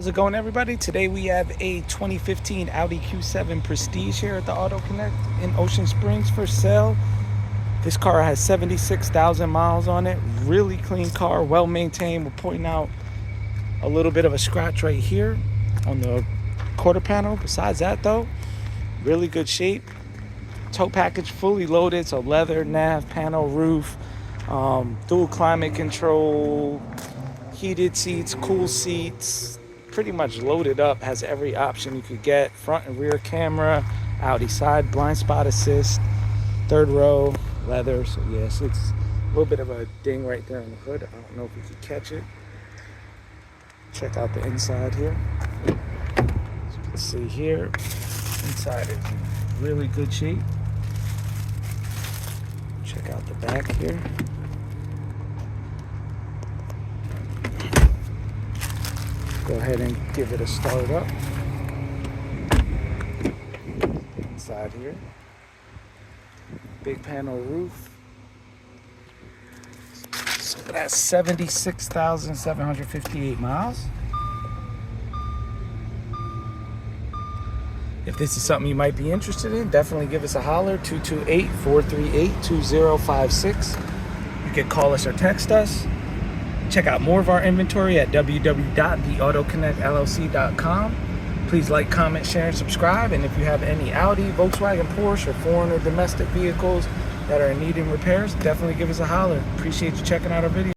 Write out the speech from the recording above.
How's it going, everybody? Today we have a 2015 Audi Q7 Prestige here at the Auto Connect in Ocean Springs for sale. This car has 76,000 miles on it. Really clean car, well maintained. We're pointing out a little bit of a scratch right here on the quarter panel. Besides that, though, really good shape. Tow package fully loaded, so leather, nav, panel, roof, dual climate control, heated seats, cool seats. Pretty much loaded up, has every option you could get. Front and rear camera, Audi side blind spot assist, third row, leather. So yes, it's a little bit of a ding right there on the hood. I don't know if you could catch it. Check out the inside here. As you can see here, inside is in really good shape. Check out the back here. Go ahead and give it a start up. Inside here. Big panel roof. So that's 76,758 miles. If this is something you might be interested in, definitely give us a holler, 228-438-2056. You can call us or text us. Check out more of our inventory at www.theautoconnectllc.com. Please like, comment, share, and subscribe. And if you have any Audi, Volkswagen, Porsche, or foreign or domestic vehicles that are in need of repairs, definitely give us a holler. Appreciate you checking out our video.